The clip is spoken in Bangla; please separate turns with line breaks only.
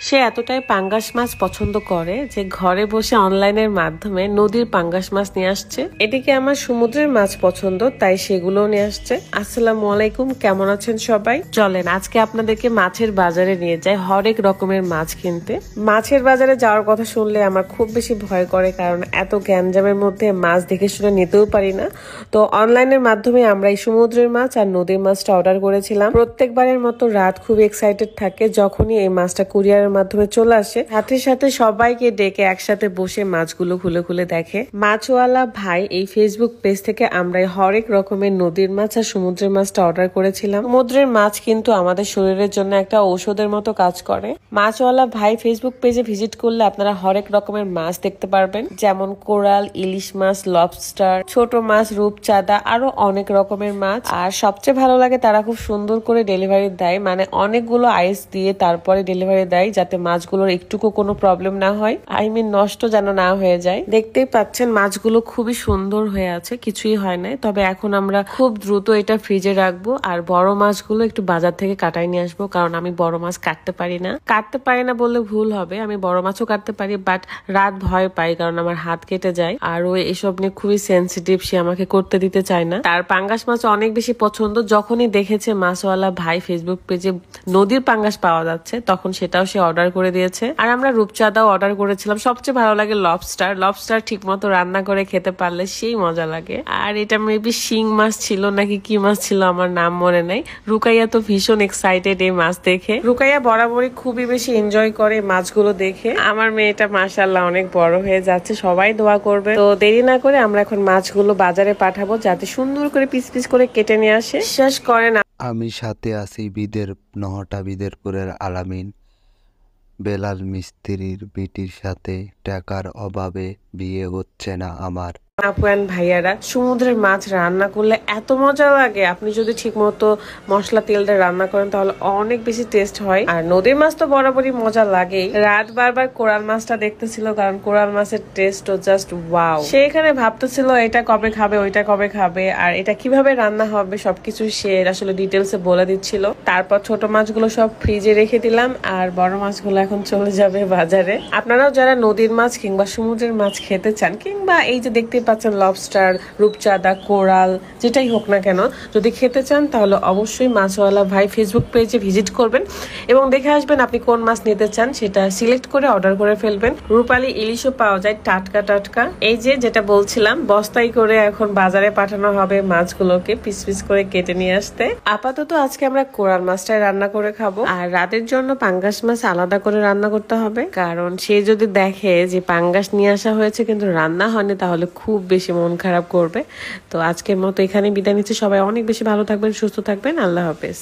সে এতটাই পাঙ্গাস মাছ পছন্দ করে যে ঘরে বসে অনলাইনের মাধ্যমে নদীর পাঙ্গাস মাছ নিয়ে আসছে। এদিকে আমার সমুদ্রের মাছ পছন্দ, তাই সেগুলোও নিয়ে আসছে। আসসালামু আলাইকুম, কেমন আছেন সবাই? চলেন আজকে আপনাদেরকে মাছের বাজারে নিয়ে যাই হরেক রকমের মাছ কিনতে। মাছের বাজারে যাওয়ার কথা শুনলে আমার খুব বেশি ভয় করে, কারণ এত গ্যাঞ্জামের মধ্যে মাছ দেখে শুনে নিতেও পারি না। তো অনলাইনের মাধ্যমে আমরা এই সমুদ্রের মাছ আর নদীর মাছটা অর্ডার করেছিলাম। প্রত্যেকবারের মতো রাত খুব এক্সাইটেড থাকে যখনই এই মাছটা কুরিয়ারের মাধ্যমে চলে আসে। সাথে সাথে সবাইকে ডেকে একসাথে বসে মাছগুলো খুলে খুলে দেখে। মাছওয়ালা ভাই এই ফেসবুক পেজ থেকে আমরা হরেক রকমের নদীর মাছ আর সমুদ্রের মাছটা অর্ডার করেছিলাম। সমুদ্রের মাছ কিন্তু আমাদের শরীরের জন্য একটা ঔষধের মতো কাজ করে। মাছওয়ালা ভাই ফেসবুক পেজে ভিজিট করলে আপনারা হরেক রকমের মাছ দেখতে পারবেন, যেমন কোরাল, ইলিশ মাছ, লবস্টার, ছোট মাছ, রূপচাঁদা, আরো অনেক রকমের মাছ। আর সবচেয়ে ভালো লাগে তারা খুব সুন্দর করে ডেলিভারি দেয়, মানে অনেকগুলো আইস দিয়ে তারপরে ডেলিভারি দেয়, যাতে মাছগুলোর একটুকু কোনো প্রবলেম না হয়, নষ্ট যেন না হয়ে যায়। দেখতেই পাচ্ছেন মাছগুলো খুবই সুন্দর হয়ে আছে, কিছুই হয় নাই। তবে এখন আমরা খুব দ্রুত এটা ফ্রিজে রাখবো, আর বড় মাছগুলো একটু বাজার থেকে কাটাই নিয়ে আসবো, কারণ আমি বড় মাছ কাটতে পারি না বললে ভুল হবে। আমি বড় মাছও কাটতে পারি, বাট রাত ভয় পাই, কারণ আমার হাত কেটে যায়। আর ও এসব নিয়ে খুবই সেন্সিটিভ, সে আমাকে করতে দিতে চায় না। তার পাঙ্গাস মাছ অনেক বেশি পছন্দ। যখনই দেখেছে মাছওয়ালা ভাই ফেসবুক পেজে নদীর পাঙ্গাস পাওয়া যাচ্ছে, তখন সেটাও সে অর্ডার করে দিয়েছে। আর আমরা রূপচাঁদাও অর্ডার করেছিলাম। সবচেয়ে ভালো লাগে লবস্টার ঠিক মতো রান্না করে খেতে পারলে সেই মজা লাগে। আর এটা মেবি শিং মাছ ছিল নাকি কি মাছ ছিল, আমার নাম মনে নাই। রুকাইয়া তো ভীষণ এক্সাইটেড এই মাছ দেখে। রুকাইয়া বরাবরই খুবই বেশি এনজয় করে মাছগুলো দেখে। আমার মেয়েটা মাশাআল্লাহ অনেক বড় হয়ে যাচ্ছে, সবাই দোয়া করবে। তো দেরি না করে আমরা এখন মাছগুলো বাজারে পাঠাবো, যাতে সুন্দর করে পিস পিস করে কেটে নিয়ে আসে। বিশ্বাস করেন
আমি সাথে আছি নহটা বিদেরপুরের আলামিন। বেলাল মিস্ত্রির বিটির সাথে টাকার অভাবে বিয়ে হচ্ছে না আমার।
আপুয়ান ভাইয়ারা, সমুদ্রের মাছ রান্না করলে এত মজা লাগে। আপনি যদি ঠিক মতো মশলা তেল দিয়ে রান্না করেন তাহলে অনেক বেশি টেস্ট হয়। আর নদীর মাছ তো বরাবরই মজা লাগেই। রাত বারবার কোরাল মাছটা দেখতেছিল, কারণ কোরাল মাছের টেস্ট জাস্ট ওয়াও। সে এখানে ভাবতেছিল এটা কবে খাবে, ওইটা কবে খাবে, আর এটা কিভাবে রান্না হবে সবকিছু সে আসলে ডিটেলসে বলে দিচ্ছিল। তারপর ছোট মাছগুলো সব ফ্রিজে রেখে দিলাম, আর বড় মাছগুলো এখন চলে যাবে বাজারে। আপনারাও যারা নদীর মাছ কিংবা সমুদ্রের মাছ খেতে চান, কিংবা এই যে দেখতে পাচ্ছেন লবস্টার, রূপচাঁদা, কোরাল, যেটাই হোক না কেন, যদি খেতে চান তাহলে অবশ্যই মাছওয়ালা ভাই ফেসবুক পেজে ভিজিট করবেন এবং দেখে আসবেন আপনি কোন মাছ নিতে চান, সেটা সিলেক্ট করে অর্ডার করে ফেলবেন। রূপালী ইলিশও পাওয়া যায় টাটকা টাটকা। এই যে যেটা বলছিলাম, বস্তায় করে এখন বাজারে পাঠানো হবে মাছগুলোকে পিস পিস করে কেটে নিয়ে আসতে। আপাতত আজকে আমরা কোরাল মাছটাই রান্না করে খাবো, আর রাতের জন্য পাঙ্গাস মাছ আলাদা করে রান্না করতে হবে, কারণ সে যদি দেখে যে পাঙ্গাস নিয়ে আসা হয়েছে কিন্তু রান্না হয়নি, তাহলে খুব বেশি মন খারাপ করবে। তো আজকের মতো এখানে বিদায় নিচ্ছি। সবাই অনেক বেশি ভালো থাকবেন, সুস্থ থাকবেন। আল্লাহ হাফেজ।